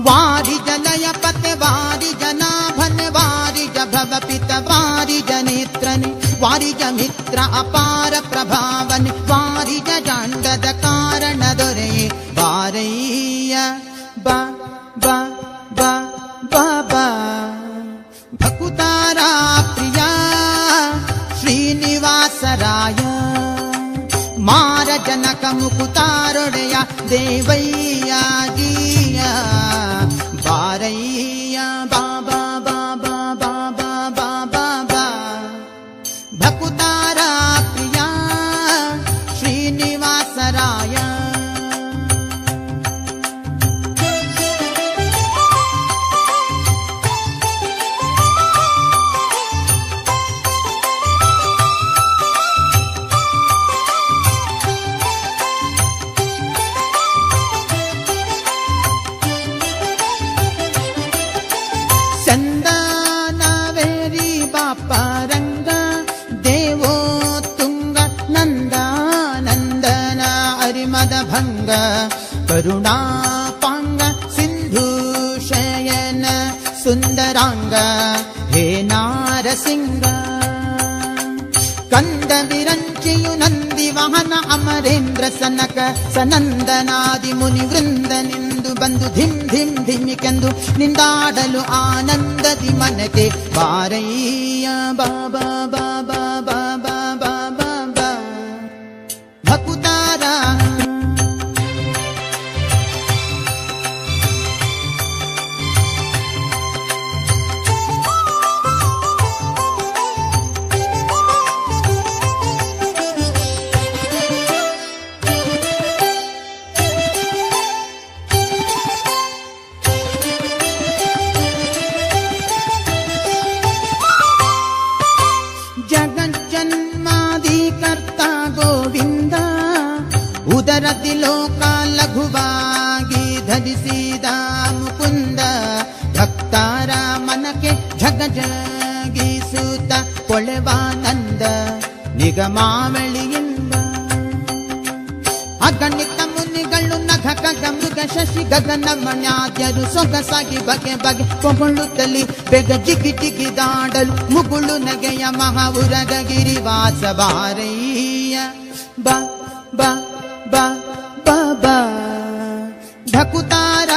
ವಾರಿ ಜನಯ ಪತೆ ವಾರಿ ಜನಾಭನೆ ವಾರಿ ಜಭವ ಪಿತ ವಾರಿ ಜನೇತ್ರನೆ ವಾರಿ ಜ ಮಿತ್ರ ಅಪಾರ ಪ್ರಭಾವನೆ ವಾರಿ ಜಾಂಡದ ಕಾರಣ ದೊರೆಯೇ ಬಾರಯ್ಯ ಬಾ ಬಾ ಬಾ ಬಾಬಾ ಭಕುತಾರ ಪ್ರಿಯ ಶ್ರೀನಿವಾಸರಾಯ ಮಾರ ಜನಕ ಮುಕುತಾರೊಡೆಯ ದೇವಯ್ಯ ಜಿಯ ಬಾರಯ್ಯ ಬಾಬಾ ಬಾಬಾ ಬಾಬಾ ಬಾಬಾ ಬಾ ಭಕುತಾರ ಪ್ರಿಯ ಶ್ರೀನಿವಾಸರಾಯ ಚಂದನವೇರಿ ಬಾಪರಂಗ ದೇವೋ ತುಂಗ ನಂದನಂದನ ಅರಿಮದ ಭಂಗ ಕರುಣಾಪಾಂಗ ಸಿಂಧು ಶಯನ ಸುಂದರಾಂಗ ಹೇ ನಾರಸಿಂಗ ಕಂದ ವಿರಂಚಿಯು ನಂದಿ ವಾಹನ ಅಮರೇಂದ್ರ ಸನಕ ಸನಂದನಾದಿ ಮುನಿ ವೃಂದನೆಂದು ಬಂದು ಧಿಂ ಧಿಂ ಧಿಮಿಕೆಂದು ನಿಂದಾಡಲು ಆನಂದದಿ ಮನಕ್ಕೆ ಬಾರಯ್ಯ ಬಾಬಾ ಬಾಬಾ ಬಾಬಾ ಬಾಬಾ ಬಾ ಭಕುತಾರ ಜಗಜ್ಜನ್ಮಾದಿ ಕರ್ತ ಗೋವಿಂದ ಉದರದಿ ಲೋಕ ಲಘುವಾಗಿ ಧರಿಸಿದ ಮುಕುಂದ ಭಕ್ತರ ಮನಕ್ಕೆ ಝಗ ಜಗಿಸುತ್ತ ಕೊಳೆವಾನಂದ ನಿಗಮಾವಳಿಯಿಂದ ಅಗಣಿತ ಮುನಿಗಳು ನಖ ಖಗ ಮೃಗ ಶಶಿ ಗಗನ ಮಣ್ಯಾದ್ಯರು ಸೊಗಸಾಗಿ ಬಗೆ ಬಗೆ ಕೊಂಗೊಳ್ಳುತ್ತಲಿ ಬೇಗ ಜಿಗಿ ಜಿಗಿದಾಡಲು ಮುಗುಳು ನಗೆಯ ಮಹಾವುರಗ ಗಿರಿವಾಸ ಬಾರಯ್ಯ ಬಾ ಬಾ ಬಾ ಬಾ ಬಾ ಭಕುತಾರ